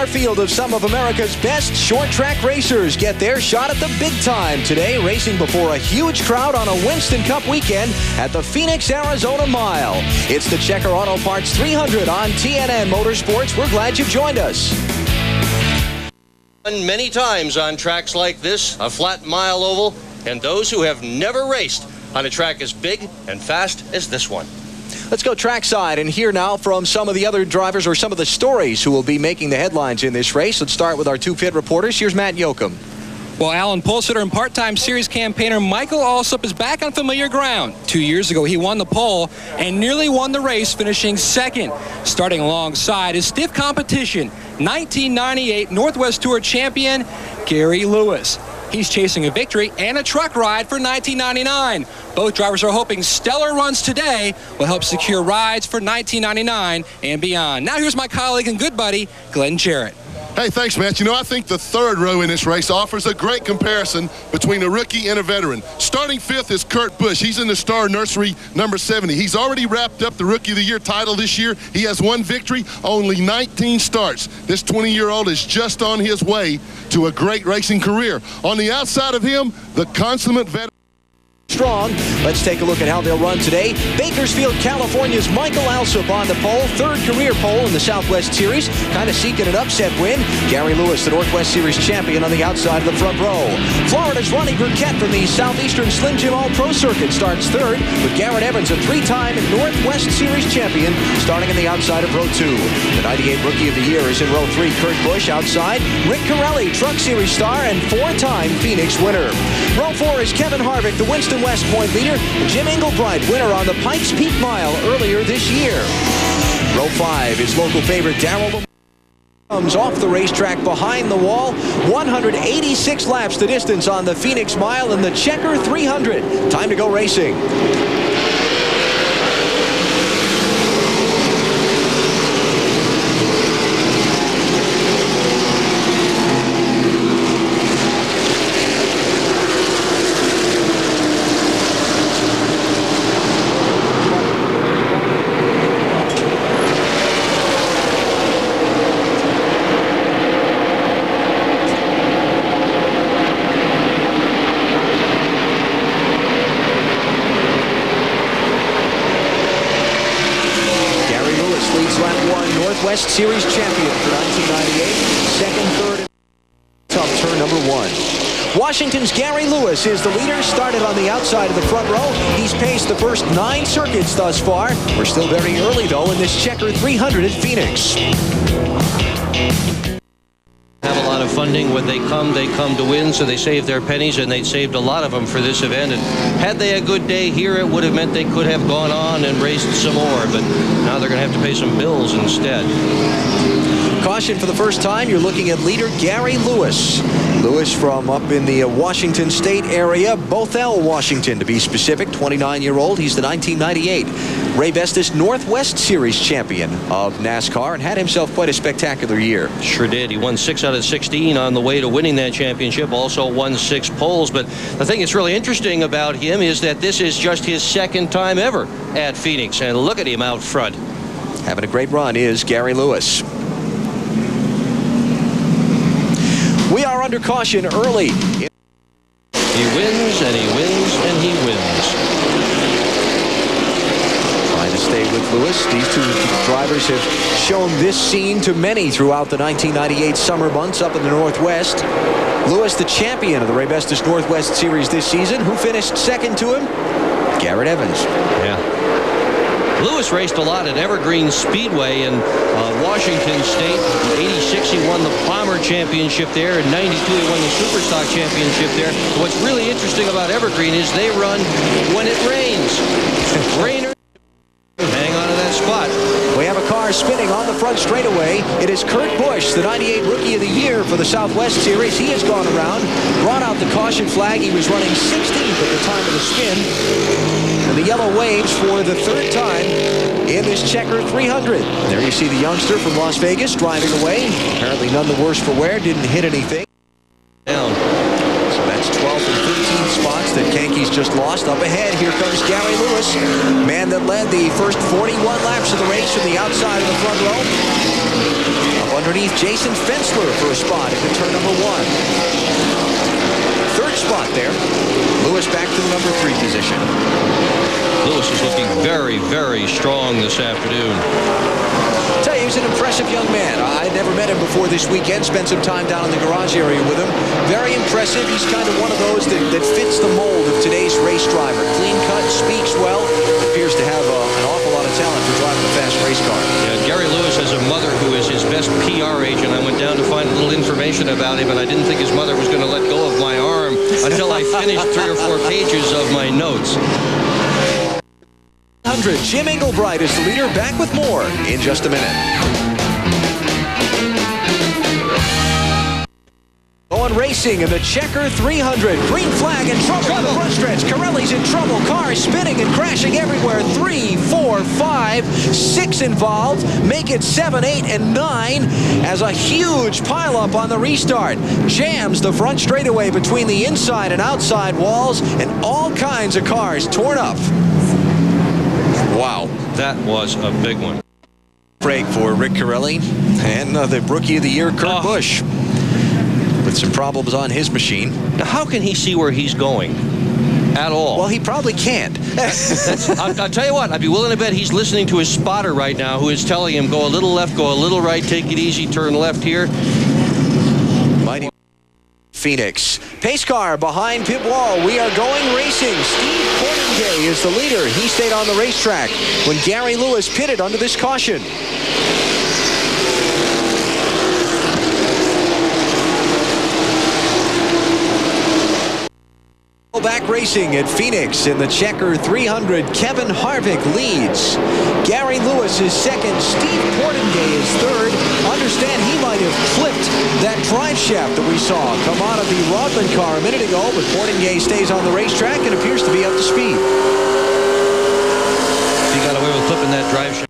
all-star field of some of America's best short-track racers get their shot at the big time today, racing before a huge crowd on a Winston Cup weekend at the Pheonix, Arizona Mile. It's the Checker Auto Parts 300 on TNN Motorsports. We're glad you've joined us. Many times on tracks like this, a flat mile oval, and those who have never raced on a track as big and fast as this one. Let's go trackside and hear now from some of the other drivers or some of the stories who will be making the headlines in this race. Let's start with our two pit reporters. Here's Matt Yoakum. Well, Alan, pole sitter and part-time series campaigner Michael Alsop is back on familiar ground. 2 years ago, he won the pole and nearly won the race, finishing second. Starting alongside his stiff competition, 1998 Northwest Tour champion Gary Lewis. He's chasing a victory and a truck ride for 1999. Both drivers are hoping stellar runs today will help secure rides for 1999 and beyond. Now here's my colleague and good buddy, Glenn Jarrett. Hey, thanks, Matt. You know, I think the third row in this race offers a great comparison between a rookie and a veteran. Starting fifth is Kurt Busch. He's in the Star Nursery, number 70. He's already wrapped up the Rookie of the Year title this year. He has one victory, only 19 starts. This 20-year-old is just on his way to a great racing career. On the outside of him, the consummate veteran. Strong. Let's take a look at how they'll run today. Bakersfield, California's Michael Alsop on the pole, third career pole in the Southwest Series, kind of seeking an upset win. Gary Lewis, the Northwest Series champion, on the outside of the front row. Florida's Ronnie Burkett from the Southeastern Slim Jim All-Pro Circuit starts third, with Garrett Evans, a three-time Northwest Series champion, starting on the outside of row 2. The 98 Rookie of the Year is in row 3. Kurt Busch outside. Rick Corelli, Truck Series star and four-time Pheonix winner. Row 4 is Kevin Harvick, the Winston West Point leader. Jim Englebright, winner on the Pikes Peak Mile earlier this year. Row 5 is local favorite Darrell comes off the racetrack behind the wall. 186 laps the distance on the Pheonix Mile in the Checker 300. Time to go racing. Northwest Series champion for 1998, second, third, top turn number 1. Washington's Gary Lewis is the leader, started on the outside of the front row. He's paced the first 9 circuits thus far. We're still very early, though, in this Checker 300 at Pheonix. Have a lot of funding. When they come to win, so they save their pennies, and they saved a lot of them for this event. And had they a good day here, it would have meant they could have gone on and raced some more, but now they're going to have to pay some bills instead. Caution for the first time, you're looking at leader Gary Lewis. Lewis from up in the Washington State area, Bothell, Washington to be specific, 29-year-old. He's the 1998 Ray Vestas Northwest Series champion of NASCAR and had himself quite a spectacular year. Sure did. He won 6 out of 16 on the way to winning that championship, also won 6 poles. But the thing that's really interesting about him is that this is just his second time ever at Pheonix, and look at him out front. Having a great run is Gary Lewis. We are under caution early. He wins, and he wins, and he wins. Trying to stay with Lewis. These two drivers have shown this scene to many throughout the 1998 summer months up in the Northwest. Lewis, the champion of the Ray Vestas Northwest Series this season. Who finished second to him? Garrett Evans. Yeah. Lewis raced a lot at Evergreen Speedway in Washington State. In '86, he won the Bomber Championship there. In '92, he won the Superstock Championship there. What's really interesting about Evergreen is they run when it rains. Rainer, hang on to that spot. We have a car spinning on the front straightaway. It is Kurt Busch, the 98 Rookie of the Year for the Southwest Series. He has gone around, brought out the caution flag. He was running 16th at the time of the spin. And the yellow waves for the third time in this Checker 300. There you see the youngster from Las Vegas driving away. Apparently none the worse for wear, didn't hit anything. Down. So that's 12th and 15th spots that Yankees just lost. Up ahead, here comes Gary Lewis, man that led the first 41 laps of the race from the outside of the front row. A underneath Jason Fensler for a spot into turn number 1. Third spot there. Lewis back to the number 3 position. Lewis is looking very, very strong this afternoon. I'll tell you, he's an impressive young man. I never met him before this weekend. Spent some time down in the garage area with him. Very impressive. He's kind of one of those that fits the mold of today's race driver. Clean cut, speaks well, appears to have an awful lot of talent for driving a fast race car. Yeah, Gary Lewis has a mother who is his best PR agent. I went down to find a little information about him, and I didn't think his mother was going to let go of my arm until I finished 3 or 4 pages of my notes. Jim Engelbright is the leader. Back with more in just a minute. Going racing in the Checker 300. Green flag in trouble in the front stretch. Corelli's in trouble. Cars spinning and crashing everywhere. 3, 4, 5, 6 involved. Make it 7, 8, and 9 as a huge pileup on the restart. Jams the front straightaway between the inside and outside walls, and all kinds of cars torn up. Wow, that was a big one. Break for Rick Corelli and the Rookie of the Year, Kurt Busch, with some problems on his machine. Now, how can he see where he's going at all? Well, he probably can't. I'll tell you what, I'd be willing to bet he's listening to his spotter right now, who is telling him, go a little left, go a little right, take it easy, turn left here. Mighty Pheonix. Pace car behind pit wall. We are going racing. Steve Portingay is the leader. He stayed on the racetrack when Gary Lewis pitted under this caution. Back racing at Pheonix in the Checker 300. Kevin Harvick leads. Gary Lewis is second. Steve Portingay is third. Understand he might have clipped that drive shaft that we saw come out of the Rodman car a minute ago, but Portingay stays on the racetrack and appears to be up to speed. He got away with clipping that drive shaft.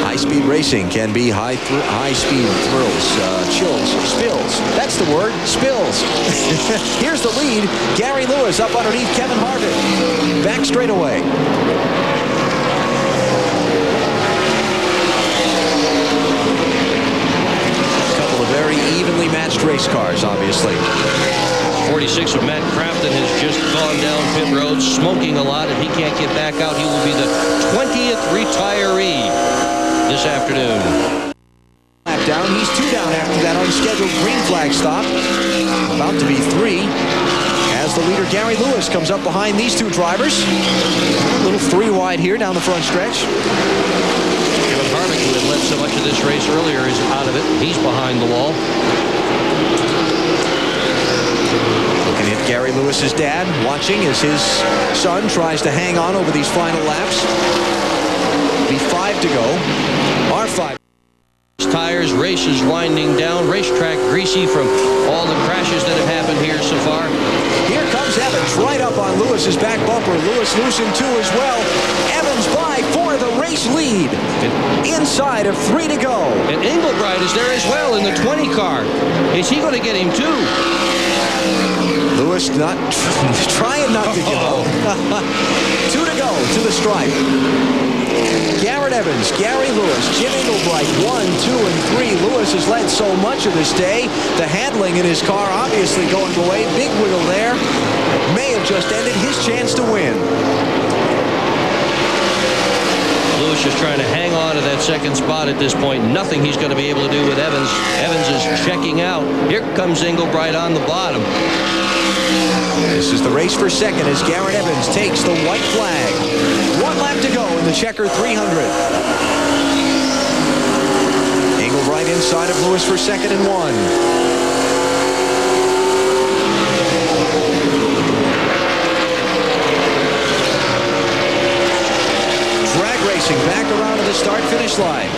High-speed racing can be high-speed thrills, chills, spills. That's the word, spills. Here's the lead. Gary Lewis up underneath Kevin Harvick. Back straightaway. A couple of very evenly matched race cars, obviously. 46 of Matt Crafton has just gone down pit road, smoking a lot, and he can't get back out. He will be the 20th retiree this afternoon. Lap down. He's 2 down after that unscheduled green flag stop. About to be 3. As the leader Gary Lewis comes up behind these 2 drivers. A little 3 wide here down the front stretch. Kevin Harvick, who had led so much of this race earlier, is out of it. He's behind the wall. Looking at Gary Lewis's dad, watching as his son tries to hang on over these final laps. Be 5 to go. R5. Tires, race is winding down. Racetrack greasy from all the crashes that have happened here so far. Here comes Evans right up on Lewis's back bumper. Lewis loosened 2 as well. Evans by for the race lead. Inside of 3 to go. And Engelbright is there as well in the 20 car. Is he going to get him too? Lewis not trying not to give up. 2 to go to the stripe. Garrett Evans, Gary Lewis, Jim Engelbright, 1, 2, and 3. Lewis has led so much of this day. The handling in his car obviously going away. Big wiggle there. May have just ended his chance to win. Lewis is trying to hang on to that second spot at this point. Nothing he's going to be able to do with Evans. Evans is checking out. Here comes Engelbright on the bottom. This is the race for second as Garrett Evans takes the white flag. 1 lap to go in the Checker 300. Engelbright inside of Lewis for second and 1. Racing back around to the start-finish line.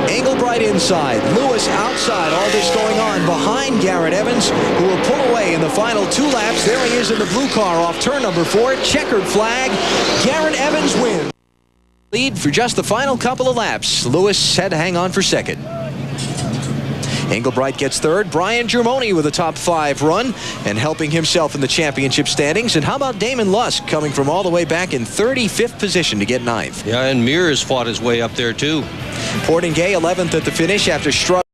Engelbright inside, Lewis outside. All this going on behind Garrett Evans, who will pull away in the final 2 laps. There he is in the blue car off turn number 4. Checkered flag. Garrett Evans wins. Lead for just the final couple of laps. Lewis had to hang on for second. Engelbright gets third. Brian Germoni with a top 5 run and helping himself in the championship standings. And how about Damon Lusk coming from all the way back in 35th position to get 9th? Yeah, and Mears fought his way up there too. Portingay 11th at the finish after struggling.